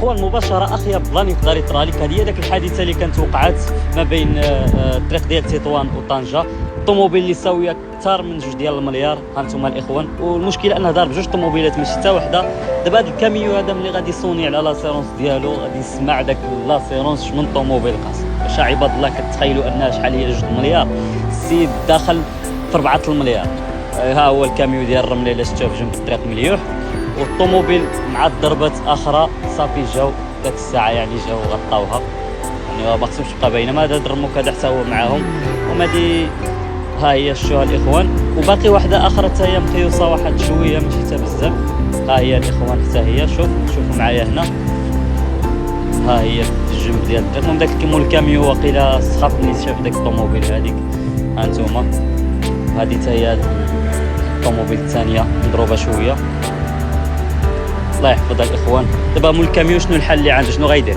الاخوان مباشره اخيب بلان يقدر يطرى لك. هذه داك الحادثه اللي كانت وقعت ما بين الطريق ديال تطوان وطنجه. الطوموبيل اللي ساويه اكثر من 2 ديال المليار، ها انتم الاخوان. والمشكله انه ضارب 2 طوموبيلات ماشي حتى وحده. دابا هذا الكاميو هذا ملي غادي يصوني على لاسيرونس ديالو غادي يسمع داك لاسيرونس من طوموبيل قاص. واش عباد الله كتخيلوا انها شحال هي 2 مليار؟ السيد داخل في 4 المليار. ها هو الكاميو ديال الرمله اللي شفتوه في جنب الطريق مليوح، والطوموبيل مع الضربات اخرى صافي جاو داك الساعه يعني جاو غطاوها، يعني ما خصوش تبقى باينه. ما هذا الرموك هذا حتى هو معاهم. ومادي ها هي شتوها الاخوان. وباقي واحده اخرى حتى هي مقيوصه واحد شويه ماشي حتى بزاف. ها هي الاخوان حتى هي، شوفوا معايا هنا، ها هي في الجنب ديال الطريق. المهم داك كيمول الكاميو واقيلا سخاف ملي شاف داك الطوموبيل هذيك. ها انتوما هذه حتى هي الطوموبيل الثانيه مضروبه شويه. الله يحفظها الاخوان. دابا مول الكاميو شنو الحل اللي عنده؟ شنو غيدير؟